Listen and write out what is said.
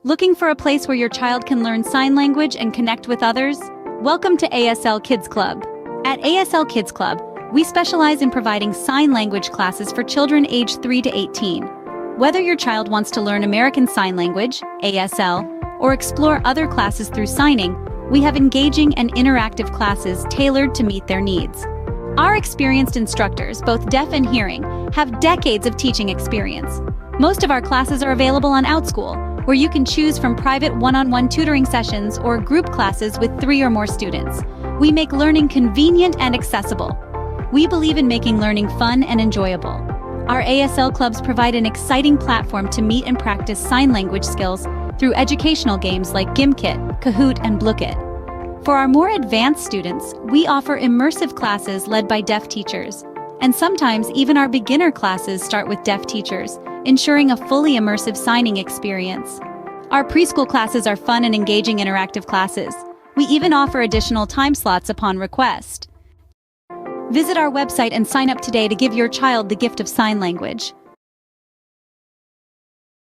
Looking for a place where your child can learn sign language and connect with others? Welcome to ASL Kids Club. At ASL Kids Club, we specialize in providing sign language classes for children aged 3 to 18. Whether your child wants to learn American Sign Language, ASL, or explore other classes through signing, we have engaging and interactive classes tailored to meet their needs. Our experienced instructors, both deaf and hearing, have decades of teaching experience. Most of our classes are available on OutSchool, where you can choose from private one-on-one tutoring sessions or group classes with 3 or more students. We make learning convenient and accessible. We believe in making learning fun and enjoyable. Our ASL clubs provide an exciting platform to meet and practice sign language skills through educational games like Gimkit, Kahoot, and Blookit. For our more advanced students, we offer immersive classes led by deaf teachers. And sometimes even our beginner classes start with deaf teachers, ensuring a fully immersive signing experience. Our preschool classes are fun and engaging interactive classes. We even offer additional time slots upon request. Visit our website and sign up today to give your child the gift of sign language.